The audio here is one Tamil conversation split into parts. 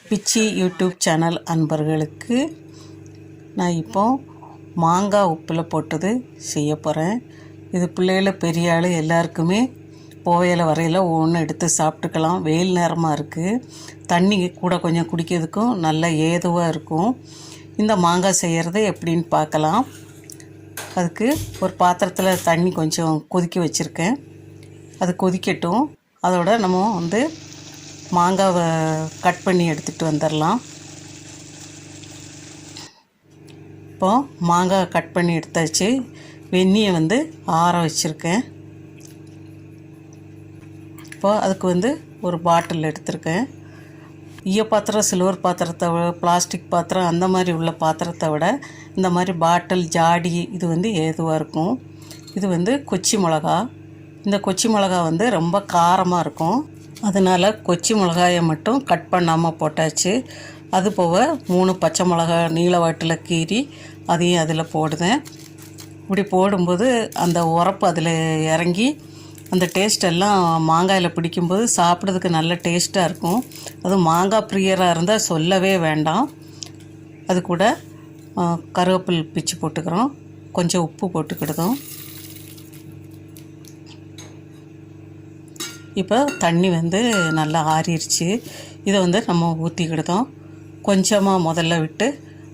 பிச்சி யூடியூப் சேனல் அன்பர்களுக்கு நான் இப்போ மாங்காய் உப்பில் போட்டது செய்ய போகிறேன். இது பிள்ளைகள பெரிய ஆள் எல்லாருக்குமே போவையில் வரையில் ஒவ்வொன்று எடுத்து சாப்பிட்டுக்கலாம். வெயில் நேரமாக இருக்குது, தண்ணி கூட கொஞ்சம் குடிக்கிறதுக்கும் நல்ல ஏதுவாக இருக்கும். இந்த மாங்காய் செய்கிறது எப்படின்னு பார்க்கலாம். அதுக்கு ஒரு பாத்திரத்தில் தண்ணி கொஞ்சம் கொதிக்க வச்சுருக்கேன். அது கொதிக்கட்டும். அதோட நம்ம மாங்காவை கட் பண்ணி எடுத்துகிட்டு வந்துடலாம். இப்போது மாங்காய் கட் பண்ணி எடுத்தாச்சு. வெந்நியை ஆற வச்சுருக்கேன். இப்போது அதுக்கு ஒரு பாட்டில் எடுத்திருக்கேன். ஈய பாத்திரம், சில்வர் பாத்திரத்தை விட, பிளாஸ்டிக் பாத்திரம் அந்த மாதிரி உள்ள பாத்திரத்தை விட இந்த மாதிரி பாட்டில், ஜாடி இது ஏதுவாக இருக்கும். இது கொச்சி மிளகா. இந்த கொச்சி மிளகா ரொம்ப காரமாக இருக்கும். அதனால் கொச்சி மிளகாயை மட்டும் கட் பண்ணாமல் போட்டாச்சு. அது போக 3 பச்சை மிளகா நீல வாட்டில் கீறி அதையும் அதில் போடுதேன். இப்படி போடும்போது அந்த உரப்பு அதில் இறங்கி அந்த டேஸ்டெல்லாம் மாங்காயில் பிடிக்கும்போது சாப்பிட்றதுக்கு நல்ல டேஸ்ட்டாக இருக்கும். அதுவும் மாங்காய் பிரியராக இருந்தால் சொல்லவே வேண்டாம். அது கூட கருவேப்பில் பிச்சு போட்டுக்கிறோம், கொஞ்சம் உப்பு போட்டுக்கிடுதோம். இப்போ தண்ணி நல்லா ஆறிடுச்சு. இதை நம்ம ஊற்றிக்கிடுதோம். கொஞ்சமாக முதல்ல விட்டு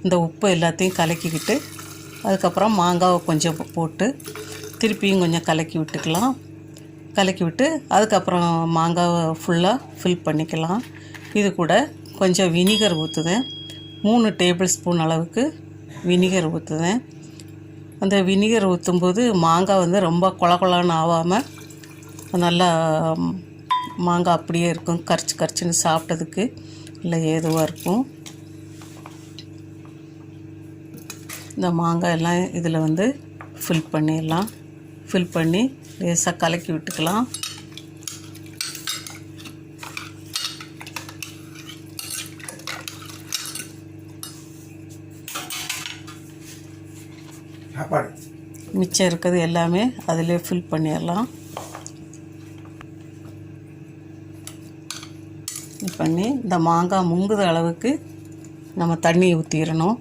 இந்த உப்பு எல்லாத்தையும் கலக்கிக்கிட்டு அதுக்கப்புறம் மாங்காவை கொஞ்சம் போட்டு திருப்பியும் கொஞ்சம் கலக்கி விட்டுக்கலாம். கலக்கி விட்டு அதுக்கப்புறம் மாங்காவை ஃபுல்லாக ஃபில் பண்ணிக்கலாம். இது கூட கொஞ்சம் வினிகர் ஊற்றுதேன். 3 டேபிள் ஸ்பூன் அளவுக்கு வினிகர் ஊற்றுதேன். அந்த வினிகர் ஊற்றும்போது மாங்காய் ரொம்ப கொழன்னு ஆகாமல் நல்லா மாங்காய் அப்படியே இருக்கும். கரிச்சுன்னு சாப்பிட்டதுக்கு இல்லை ஏதுவாக இருக்கும். இந்த மாங்காய் எல்லாம் இதில் ஃபில் பண்ணிடலாம். ஃபில் பண்ணி லேசாக கலக்கி விட்டுக்கலாம். மிச்சம் இருக்கிறது எல்லாமே அதிலே ஃபில் பண்ணிடலாம். பண்ணி இந்த மாங்காய் முங்குத அளவுக்கு நம்ம தண்ணி ஊற்றிடணும்.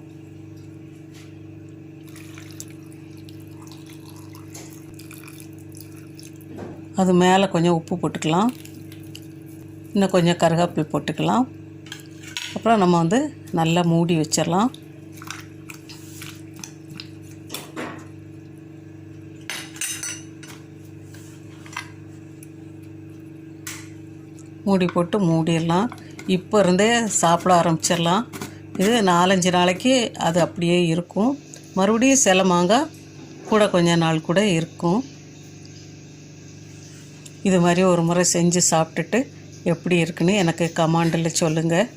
அது மேலே கொஞ்சம் உப்பு போட்டுக்கலாம். இன்னும் கொஞ்சம் கருவேப்பிலை போட்டுக்கலாம். அப்புறம் நம்ம நல்லா மூடி வச்சிடலாம். மூடி போட்டு மூடிடலாம். இப்போ இருந்தே சாப்பிட ஆரம்பிச்சிடலாம். இது 4-5 நாளைக்கு அது அப்படியே இருக்கும். மறுபடியும் சில மாங்காய் கூட கொஞ்ச நாள் கூட இருக்கும். இது மாதிரி ஒரு முறை செஞ்சு சாப்பிட்டுட்டு எப்படி இருக்குன்னு எனக்கு கமெண்டில் சொல்லுங்கள்.